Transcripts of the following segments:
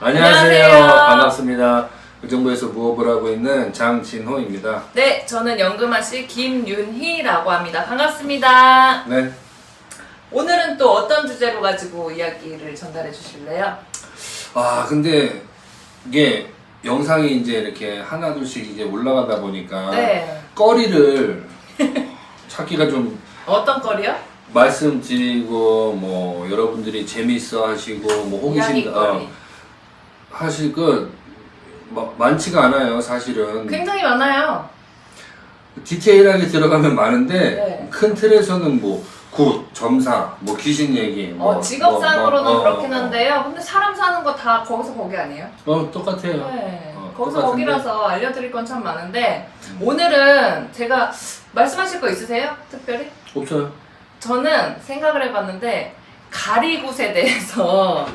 안녕하세요. 안녕하세요. 반갑습니다. 의정부에서 무업을 하고 있는 장진호입니다. 네, 저는 연금아씨 김윤희라고 합니다. 반갑습니다. 네. 오늘은 또 어떤 주제로 가지고 이야기를 전달해 주실래요? 근데 이게 영상이 이제 이렇게 하나둘씩 이제 올라가다 보니까 네. 거리를 찾기가 좀 어떤 거리요? 말씀드리고 뭐 여러분들이 재미있어 하시고 뭐 호기심 이야기거리. 하실 것 많지가 않아요, 사실은. 굉장히 많아요. 디테일하게 들어가면 많은데 네. 큰 틀에서는 뭐 굿, 점사, 뭐 귀신 얘기 직업상으로는 그렇긴 한데요. 근데 사람 사는 거 다 거기서 거기 아니에요? 똑같아요. 네. 거기서 똑같은데. 거기라서 알려드릴 건 참 많은데 오늘은 제가 말씀하실 거 있으세요? 특별히? 없어요. 저는 생각을 해봤는데 가리굿에 대해서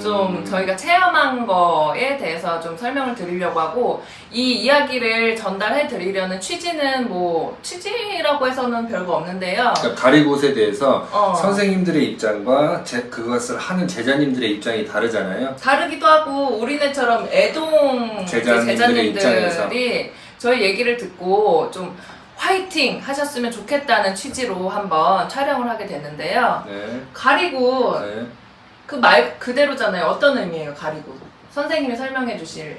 좀 저희가 체험한 거에 대해서 좀 설명을 드리려고 하고, 이 이야기를 전달해 드리려는 취지는 뭐 취지라고 해서는 별거 없는데요. 그러니까 가리굿에 대해서 어. 선생님들의 입장과 그것을 하는 제자님들의 입장이 다르잖아요. 다르기도 하고 우리네처럼 애동 제자님들의 입장에서. 제자님들이 저희 얘기를 듣고 좀 화이팅 하셨으면 좋겠다는 취지로 한번 촬영을 하게 됐는데요. 네. 가리굿 네. 그 말 그대로잖아요. 어떤 의미예요, 가리굿? 선생님이 설명해 주시면.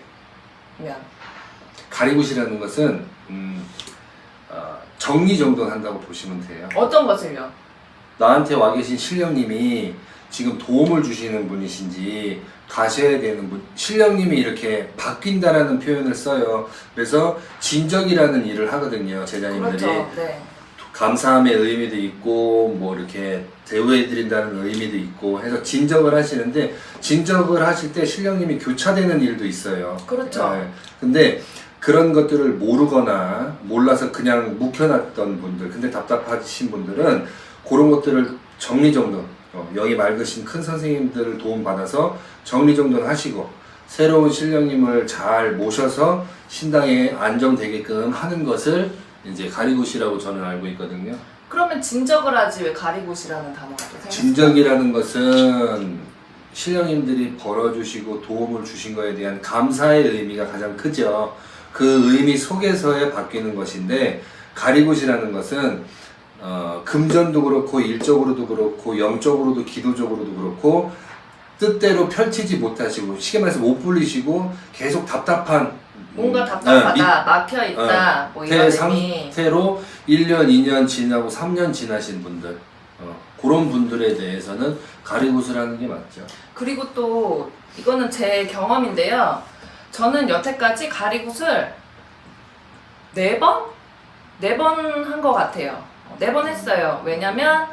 가리굿이라는 것은 정리정돈한다고 보시면 돼요. 어떤 것을요? 나한테 와 계신 신령님이 지금 도움을 주시는 분이신지 가셔야 되는 분, 신령님이 이렇게 바뀐다라는 표현을 써요. 그래서 진적이라는 일을 하거든요, 제자님들이. 그렇죠. 네. 감사함의 의미도 있고 뭐 이렇게 대우해드린다는 의미도 있고 해서 진적을 하시는데, 진적을 하실 때 신령님이 교차되는 일도 있어요. 그렇죠. 네. 근데 그런 것들을 모르거나 몰라서 그냥 묵혀놨던 분들, 근데 답답하신 분들은 그런 것들을 정리정돈, 영이 맑으신 큰 선생님들을 도움받아서 정리정돈 하시고 새로운 신령님을 잘 모셔서 신당에 안정되게끔 하는 것을 이제 가리굿이라고 저는 알고 있거든요. 그러면 진적을 하지 왜 가리굿이라는 단어가 또 생겼어요? 진적이라는 것은 신령님들이 벌어주시고 도움을 주신 것에 대한 감사의 의미가 가장 크죠. 그 의미 속에서의 바뀌는 것인데, 가리굿이라는 것은 금전도 그렇고 일적으로도 그렇고 영적으로도 기도적으로도 그렇고 뜻대로 펼치지 못하시고 쉽게 말해서 못 불리시고 계속 답답한 뭔가 답답하다, 막혀있다, 뭐 이런 의미. 상태로 1년, 2년 지나고 3년 지나신 분들, 그런 분들에 대해서는 가리굿을 하는 게 맞죠. 그리고 또 이거는 제 경험인데요. 저는 여태까지 가리굿을 4번? 4번 한 것 같아요. 4번 했어요. 왜냐면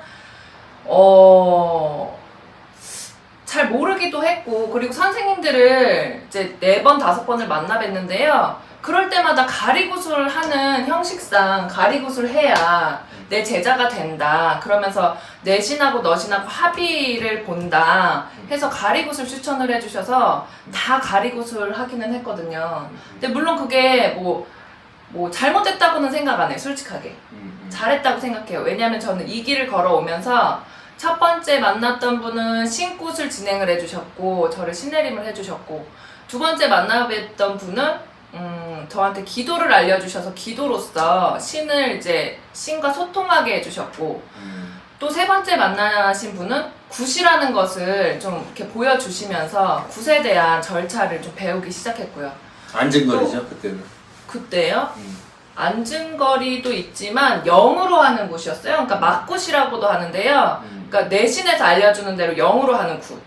잘 모르기도 했고, 그리고 선생님들을 이제 4번, 5번을 만나 뵀는데요. 그럴 때마다 가리굿을 하는 형식상 가리굿을 해야 내 제자가 된다, 그러면서 내 신하고 너 신하고 합의를 본다 해서 가리굿을 추천을 해주셔서 다 가리굿을 하기는 했거든요. 근데 물론 그게 뭐 잘못됐다고는 생각 안 해요, 솔직하게. 잘했다고 생각해요. 왜냐면 저는 이 길을 걸어오면서 첫 번째 만났던 분은 신굿을 진행을 해주셨고 저를 신내림을 해주셨고, 두 번째 만나뵀던 분은 저한테 기도를 알려주셔서 기도로서 신과 소통하게 해주셨고, 또 세 번째 만나신 분은 굿이라는 것을 좀 이렇게 보여주시면서 굿에 대한 절차를 좀 배우기 시작했고요. 안전거리죠, 그때는. 그때요? 안증거리도 있지만 영으로 하는 굿이었어요. 그러니까 막굿이라고도 하는데요. 그러니까 내신에서 알려주는 대로 영으로 하는 굿.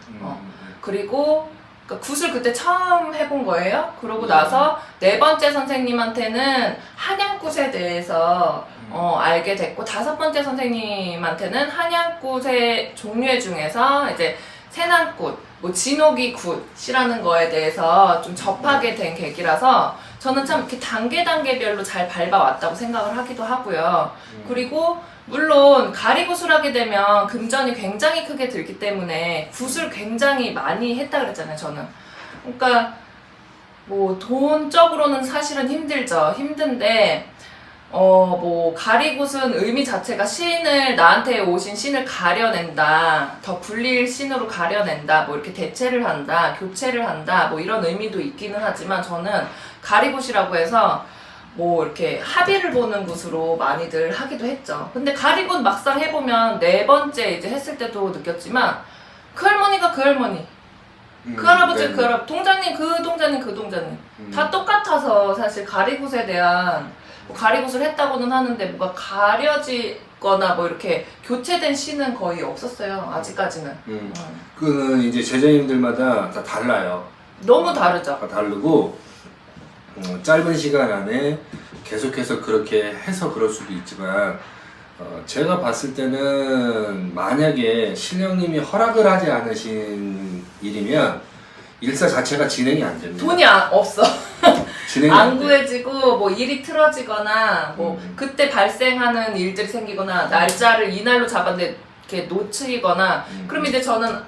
그리고 그러니까 굿을 그때 처음 해본 거예요. 그러고 나서 4번째 선생님한테는 한양굿에 대해서 알게 됐고, 5번째 선생님한테는 한양굿의 종류 중에서 이제 세난굿, 뭐 진옥이 굿이라는 거에 대해서 좀 접하게 된 계기라서 저는 참 이렇게 단계별로 잘 밟아왔다고 생각을 하기도 하고요. 그리고 물론 가리굿을 하게 되면 금전이 굉장히 크게 들기 때문에 굿을 굉장히 많이 했다 그랬잖아요, 저는. 그러니까 뭐 돈적으로는 사실은 힘들죠. 힘든데 뭐 가리굿은 의미 자체가 신을 나한테 오신 신을 가려낸다, 더 불릴 신으로 가려낸다, 뭐 이렇게 대체를 한다, 교체를 한다, 뭐 이런 의미도 있기는 하지만 저는 가리굿이라고 해서 뭐 이렇게 합의를 보는 굿으로 많이들 하기도 했죠. 근데 가리굿 막상 해보면 네 번째 이제 했을 때도 느꼈지만 그 할머니가 그 할머니, 그 할아버지 네. 그 할아버지, 동자님 그 동자님 그 동자님 다 똑같아서 사실 가리굿에 대한 뭐 가리굿을 했다고는 하는데 뭐가 가려지거나 뭐 이렇게 교체된 신은 거의 없었어요. 아직까지는. 그는 이제 제자님들마다 다 달라요. 너무 다르죠. 다 다르고 짧은 시간 안에 계속해서 그렇게 해서 그럴 수도 있지만 제가 봤을 때는 만약에 신령님이 허락을 하지 않으신 일이면 일사 자체가 진행이 안 됩니다. 돈이 없어. 진행이 안 돼. 구해지고 뭐 일이 틀어지거나 뭐 그때 발생하는 일들이 생기거나 날짜를 이날로 잡았는데 이렇게 놓치거나 그럼 이제 저는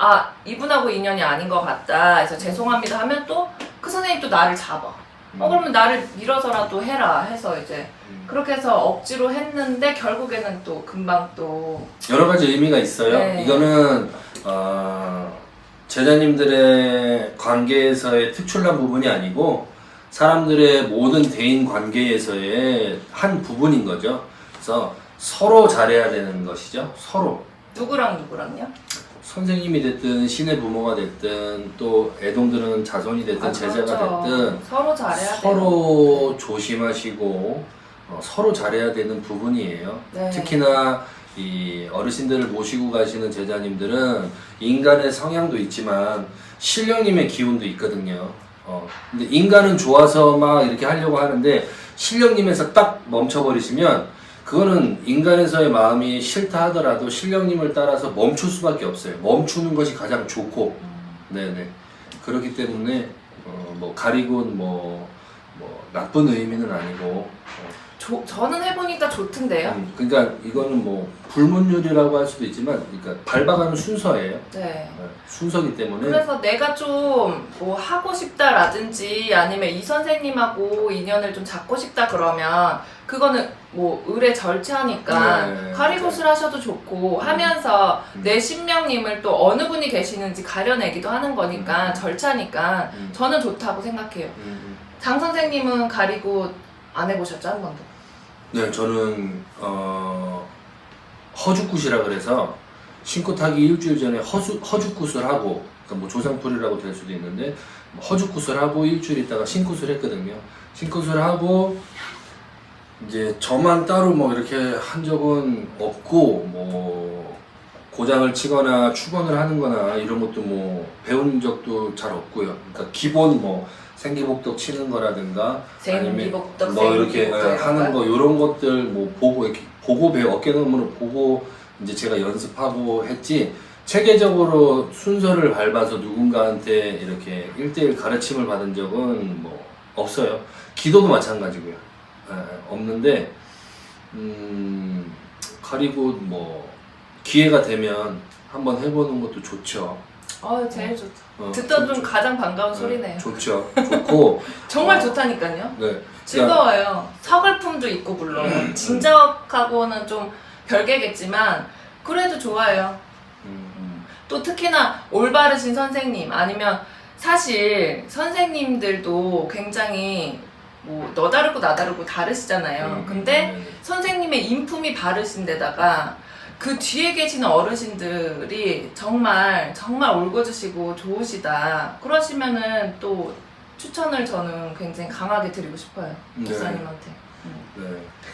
이분하고 인연이 아닌 것 같다 해서 죄송합니다 하면 또 그 선생님이 또 나를 잡아. 그러면 나를 밀어서라도 해라 해서 이제 그렇게 해서 억지로 했는데 결국에는 또 금방 또 여러 가지 의미가 있어요. 네. 이거는 제자님들의 관계에서의 특출난 부분이 아니고 사람들의 모든 대인 관계에서의 한 부분인 거죠. 그래서 서로 잘해야 되는 것이죠. 서로. 누구랑 누구랑요? 선생님이 됐든 신의 부모가 됐든 또 애동들은 자손이 됐든 제자가 그렇죠. 됐든 서로 잘해야 돼요. 서로 조심하시고 서로 잘해야 되는 부분이에요. 네. 특히나 이 어르신들을 모시고 가시는 제자님들은 인간의 성향도 있지만 신령님의 기운도 있거든요. 근데 인간은 좋아서 막 이렇게 하려고 하는데 신령님에서 딱 멈춰버리시면 그거는 인간에서의 마음이 싫다 하더라도 신령님을 따라서 멈출 수밖에 없어요. 멈추는 것이 가장 좋고, 네네. 그렇기 때문에 뭐 가리곤 뭐 나쁜 의미는 아니고. 저는 해보니까 좋던데요. 그러니까 이거는 뭐 불문율이라고 할 수도 있지만, 그러니까 밟아가는 순서예요. 네. 순서기 때문에. 그래서 내가 좀 뭐 하고 싶다라든지 아니면 이 선생님하고 인연을 좀 잡고 싶다 그러면 그거는 뭐 의례 절차니까 네, 가리굿을 하셔도 좋고 하면서 내 신명님을 또 어느 분이 계시는지 가려내기도 하는 거니까 절차니까 저는 좋다고 생각해요. 장 선생님은 가리굿 안 해보셨죠? 한 번도? 네, 저는 허죽굿이라 그래서 신고 타기 일주일 전에 허죽굿을 하고, 그러니까 뭐 조상풀이라고 될 수도 있는데 허죽굿을 하고 일주일 있다가 신굿을 했거든요. 신굿을 하고 이제 저만 따로 뭐 이렇게 한 적은 없고 뭐 고장을 치거나 축원을 하는거나 이런 것도 뭐 배운 적도 잘 없고요. 그러니까 기본 뭐 생기복덕 치는 거라든가 아니면 생기복덕, 뭐 이렇게 생기복덕 하는 거 이런 것들 뭐 보고 이렇게 보고 어깨너머로 보고 이제 제가 연습하고 했지 체계적으로 순서를 밟아서 누군가한테 이렇게 1대1 가르침을 받은 적은 뭐 없어요. 기도도 마찬가지고요. 없는데 가리고 뭐 기회가 되면 한번 해보는 것도 좋죠. 제일 좋죠. 듣던 중 가장 반가운 소리네요. 좋죠. 좋고 정말 좋다니까요. 네. 즐거워요. 서글픔도 있고 물론 진적하고는 좀 별개겠지만 그래도 좋아요. 또 특히나 올바르신 선생님 아니면 사실 선생님들도 굉장히 뭐 너 다르고 나 다르고 다르시잖아요. 근데 선생님의 인품이 바르신데다가 그 뒤에 계시는 어르신들이 정말 올곧으시고 좋으시다 그러시면은 또 추천을 저는 굉장히 강하게 드리고 싶어요. 목사님한테. 네.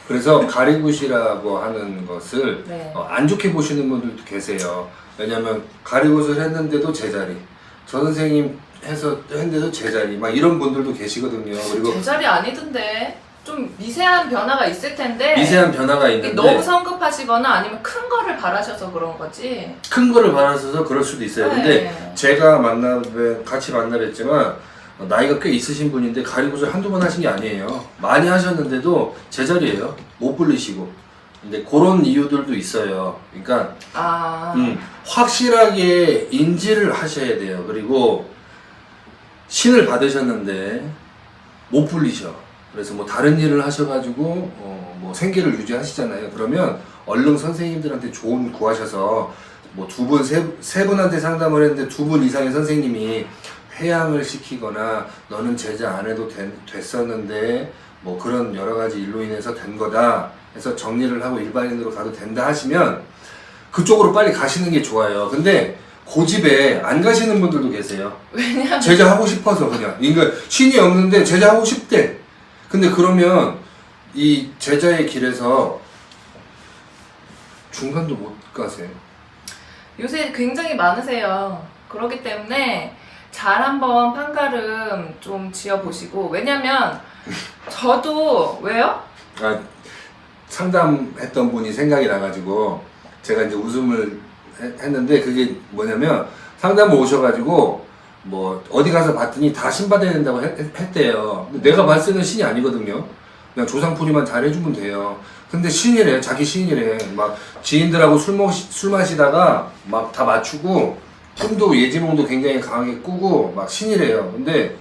그래서 가리굿이라고 하는 것을 네. 안 좋게 보시는 분들도 계세요. 왜냐면 가리굿을 했는데도 제자리, 저 선생님 했는데도 제자리, 막 이런 분들도 계시거든요. 그리고 제자리 아니던데 좀 미세한 변화가 있을 텐데 미세한 변화가 있는데 너무 성급하시거나 아니면 큰 거를 바라셔서 그런 거지. 큰 거를 바라셔서 그럴 수도 있어요. 네. 근데 제가 같이 만나뵀지만 나이가 꽤 있으신 분인데 가리굿을 한두 번 하신 게 아니에요. 많이 하셨는데도 제자리예요. 못 불리시고. 근데 그런 이유들도 있어요. 그러니까 확실하게 인지를 하셔야 돼요. 그리고 신을 받으셨는데 못 불리셔. 그래서 뭐 다른 일을 하셔가지고 뭐 생계를 유지하시잖아요. 그러면 얼른 선생님들한테 조언 구하셔서 뭐 두 분, 세 분한테 상담을 했는데 두 분 이상의 선생님이 회양을 시키거나 너는 제자 안 해도 됐었는데 뭐 그런 여러 가지 일로 인해서 된 거다 해서 정리를 하고 일반인으로 가도 된다 하시면 그쪽으로 빨리 가시는 게 좋아요. 근데 고집에 안 가시는 분들도 계세요. 왜냐면 제자 하고 싶어서 그냥. 그러니까 신이 없는데 제자 하고 싶대. 근데 그러면 이 제자의 길에서 중간도 못 가세요. 요새 굉장히 많으세요. 그렇기 때문에 잘 한번 판가름 좀 지어보시고. 왜냐면 저도 왜요? 아, 상담했던 분이 생각이 나가지고 제가 이제 웃음을 했는데 그게 뭐냐면 상담을 오셔가지고 뭐 어디 가서 봤더니 다 신받아야 된다고 했대요. 근데 내가 봤을 때는 신이 아니거든요. 그냥 조상풀이만 잘 해주면 돼요. 근데 신이래, 자기 신이래. 막 지인들하고 술 마시다가 막 다 맞추고 꿈도 예지몽도 굉장히 강하게 꾸고 막 신이래요. 근데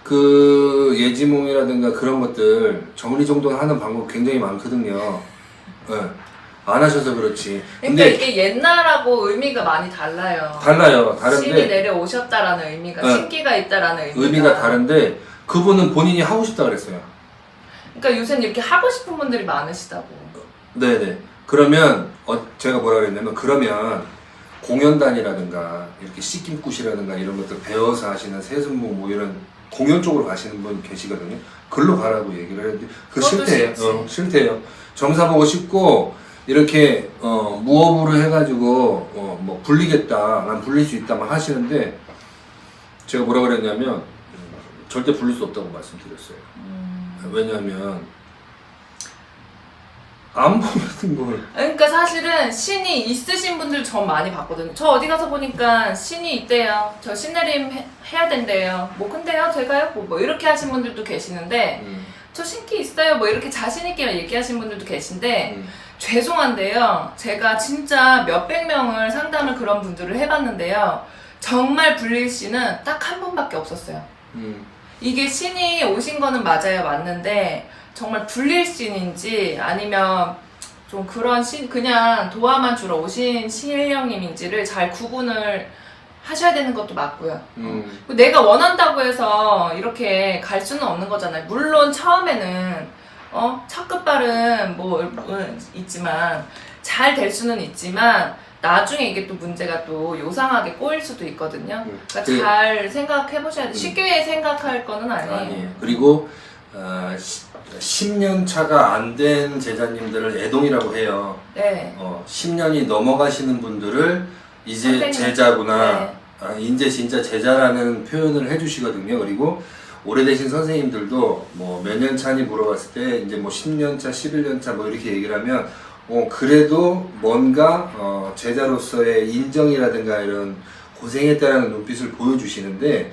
그 예지몽이라든가 그런 것들 정리정돈하는 방법 굉장히 많거든요. 네. 안 하셔서 그렇지. 그러니까 근데 이게 옛날하고 의미가 많이 달라요. 달라요. 신이 다른데 내려오셨다라는 의미가, 네. 신기가 있다라는 의미가 다른데 그분은 본인이 하고 싶다 그랬어요. 그러니까 요새는 이렇게 하고 싶은 분들이 많으시다고. 네네. 그러면 제가 뭐라 그랬냐면 그러면 공연단이라든가 이렇게 씻김굿이라든가 이런 것들 배워서 하시는 세순무 뭐 이런 공연 쪽으로 가시는 분 계시거든요. 글로 가라고 얘기를 했는데 그 그것도 싫대요. 싫지. 싫대요. 점사 보고 싶고 이렇게 무업으로 해가지고 뭐 불리겠다, 난 불릴 수 있다 막 하시는데 제가 뭐라 그랬냐면 절대 불릴 수 없다고 말씀드렸어요. 왜냐면 안 보는 걸. 그러니까 사실은 신이 있으신 분들 전 많이 봤거든요. 저 어디 가서 보니까 신이 있대요. 저 신내림 해야 된대요. 뭐 근데요 제가요 뭐 이렇게 하신 분들도 계시는데 저 신기 있어요 뭐 이렇게 자신 있게 얘기하신 분들도 계신데 죄송한데요. 제가 진짜 몇백 명을 상담을 그런 분들을 해봤는데요. 정말 불릴 신은 딱 한 분밖에 없었어요. 이게 신이 오신 거는 맞아요, 맞는데 정말 불릴 신인지 아니면 좀 그런 신 그냥 도화만 주러 오신 신령님인지를 잘 구분을 하셔야 되는 것도 맞고요. 내가 원한다고 해서 이렇게 갈 수는 없는 거잖아요. 물론 처음에는 첫 끝발은 뭐 있지만 잘 될 수는 있지만 나중에 이게 또 문제가 또 요상하게 꼬일 수도 있거든요. 그러니까 잘 생각해 보셔야 돼요. 쉽게 생각할 거는 아니에요. 그리고 10년 차가 안 된 제자님들을 애동이라고 해요. 네. 10년이 넘어가시는 분들을 이제 선생님. 제자구나. 네. 이제 진짜 제자라는 표현을 해주시거든요. 그리고 오래되신 선생님들도 뭐 몇 년 차니 물어봤을 때 이제 뭐 10년 차, 11년 차 뭐 이렇게 얘기를 하면 그래도 뭔가 제자로서의 인정이라든가 이런 고생했다라는 눈빛을 보여주시는데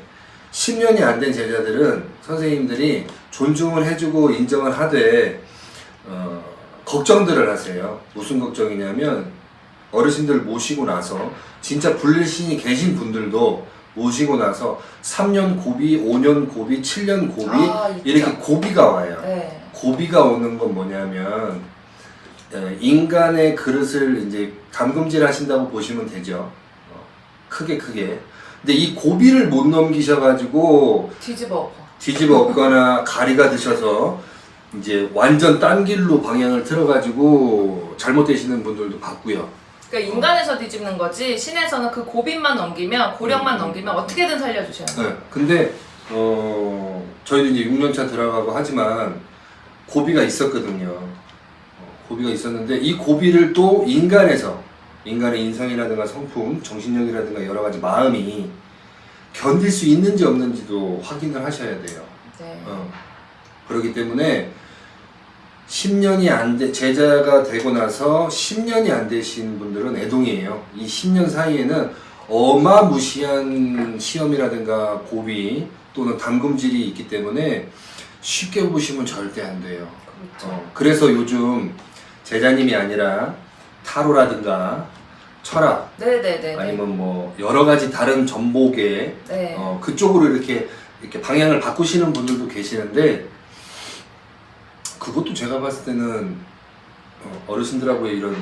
10년이 안 된 제자들은 선생님들이 존중을 해주고 인정을 하되 걱정들을 하세요. 무슨 걱정이냐면 어르신들 모시고 나서 진짜 불릴 신이 계신 분들도 모시고 나서 3년 고비, 5년 고비, 7년 고비 이렇게 고비가 와요. 네. 고비가 오는 건 뭐냐면 인간의 그릇을 이제 감금질 하신다고 보시면 되죠. 크게. 근데 이 고비를 못 넘기셔가지고 뒤집어 엎거나 가리가 드셔서 이제 완전 딴 길로 방향을 틀어가지고 잘못되시는 분들도 봤고요. 그러니까 인간에서 뒤집는 거지 신에서는 그 고빈만 넘기면 고령만 넘기면 어떻게든 살려주셔야 돼요. 네. 근데 저희도 이제 6년차 들어가고 하지만 고비가 있었거든요. 고비가 있었는데 이 고비를 또 인간의 인성이라든가 성품, 정신력이라든가 여러 가지 마음이 견딜 수 있는지 없는지도 확인을 하셔야 돼요. 네. 그렇기 때문에 10년이 안 돼, 제자가 되고 나서 10년이 안 되신 분들은 애동이에요. 이 10년 사이에는 어마무시한 시험이라든가 고비 또는 담금질이 있기 때문에 쉽게 보시면 절대 안 돼요. 그렇죠. 그래서 요즘 제자님이 아니라 타로라든가 철학 네네네. 아니면 뭐 여러 가지 다른 전복에 네. 그쪽으로 이렇게 방향을 바꾸시는 분들도 계시는데 그것도 제가 봤을 때는 어르신들하고의 이런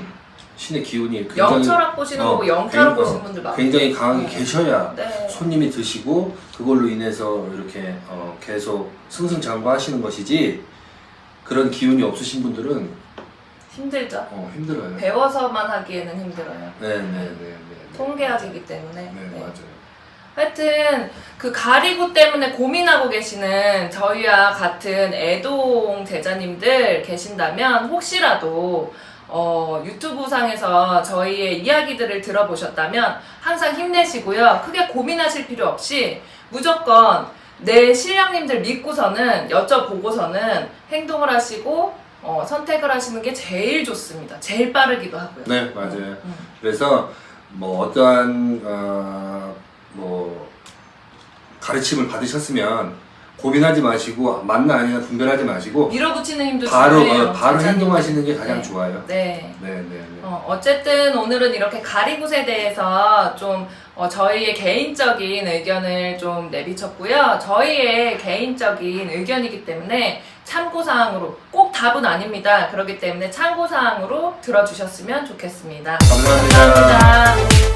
신의 기운이 굉장히 영철학 보시는 거고 영타로 보시는 분들 많아요. 굉장히 강하게 계셔야 네. 손님이 드시고 그걸로 인해서 이렇게 계속 승승장구하시는 것이지 그런 기운이 없으신 분들은 힘들죠. 힘들어요. 배워서만 하기에는 힘들어요. 네네네. 통계학이기 때문에. 네, 네. 맞아요. 하여튼 그 가리구 때문에 고민하고 계시는 저희와 같은 애동 제자님들 계신다면 혹시라도 유튜브 상에서 저희의 이야기들을 들어보셨다면 항상 힘내시고요. 크게 고민하실 필요 없이 무조건 내 신령님들 믿고서는 여쭤보고서는 행동을 하시고 선택을 하시는 게 제일 좋습니다. 제일 빠르기도 하고요. 네, 맞아요. 그래서 뭐 어떠한 뭐 가르침을 받으셨으면 고민하지 마시고 맞나 아니나 분별하지 마시고 밀어붙이는 힘도 바로 중요해요. 바로 제자님. 행동하시는 게 가장 네. 좋아요. 네. 네. 어쨌든 오늘은 이렇게 가리굿에 대해서 좀 저희의 개인적인 의견을 좀 내비쳤고요. 저희의 개인적인 의견이기 때문에 참고사항으로 꼭 답은 아닙니다. 그렇기 때문에 참고사항으로 들어주셨으면 좋겠습니다. 감사합니다. 감사합니다.